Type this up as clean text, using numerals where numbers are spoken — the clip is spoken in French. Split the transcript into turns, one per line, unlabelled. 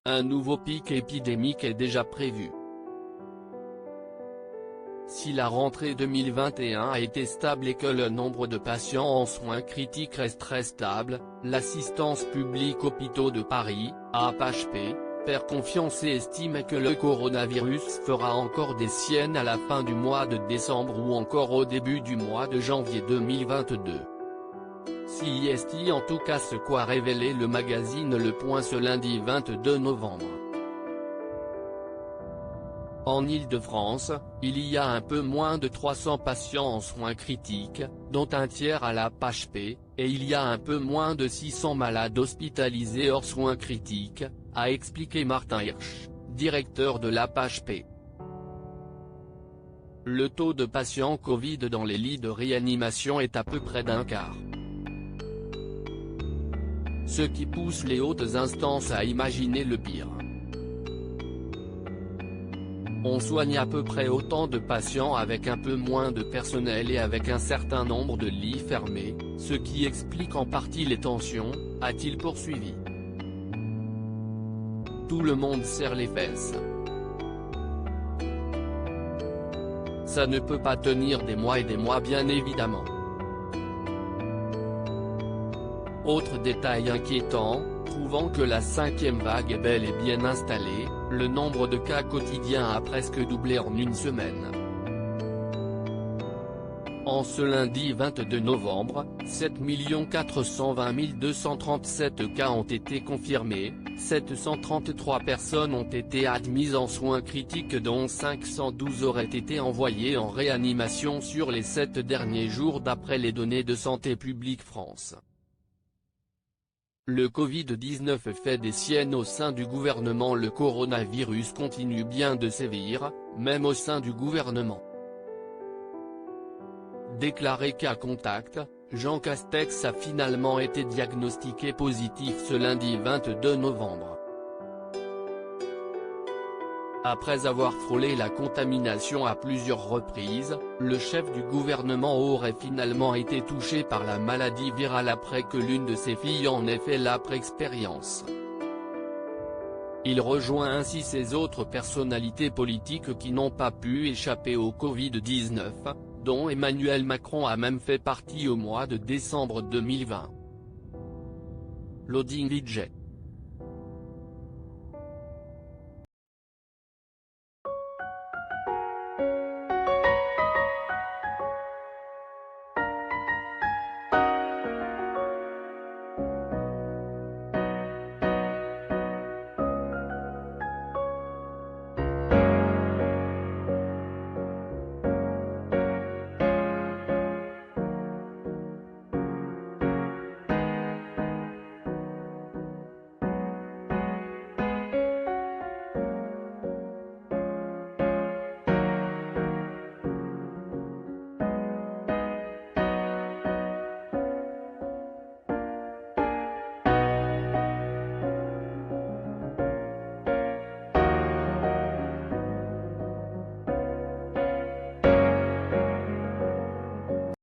un nouveau pic épidémique est déjà prévu. Si la rentrée 2021 a été stable et que le nombre de patients en soins critiques reste très stable, l'Assistance publique Hôpitaux de Paris, AP-HP, perd confiance et estime que le coronavirus fera encore des siennes à la fin du mois de décembre ou encore au début du mois de janvier 2022. C'est en tout cas ce qu'a révélé le magazine Le Point ce lundi 22 novembre. En Île-de-France, il y a un peu moins de 300 patients en soins critiques, dont un tiers à l'AP-HP, et il y a un peu moins de 600 malades hospitalisés hors soins critiques, a expliqué Martin Hirsch, directeur de l'AP-HP. Le taux de patients Covid dans les lits de réanimation est à peu près d'un quart. Ce qui pousse les hautes instances à imaginer le pire. On soigne à peu près autant de patients avec un peu moins de personnel et avec un certain nombre de lits fermés, ce qui explique en partie les tensions, a-t-il poursuivi. Tout le monde serre les fesses. Ça ne peut pas tenir des mois et des mois bien évidemment. Autre détail inquiétant, prouvant que la 5e vague est bel et bien installée, le nombre de cas quotidiens a presque doublé en une semaine. En ce lundi 22 novembre, 7 420 237 cas ont été confirmés, 733 personnes ont été admises en soins critiques dont 512 auraient été envoyées en réanimation sur les 7 derniers jours d'après les données de Santé publique France. Le Covid-19 fait des siennes au sein du gouvernement. Le coronavirus continue bien de sévir, même au sein du gouvernement. Déclaré cas contact, Jean Castex a finalement été diagnostiqué positif ce lundi 22 novembre. Après avoir frôlé la contamination à plusieurs reprises, le chef du gouvernement aurait finalement été touché par la maladie virale après que l'une de ses filles en ait fait l'âpre expérience. Il rejoint ainsi ses autres personnalités politiques qui n'ont pas pu échapper au Covid-19, dont Emmanuel Macron a même fait partie au mois de décembre 2020. Loading Widget.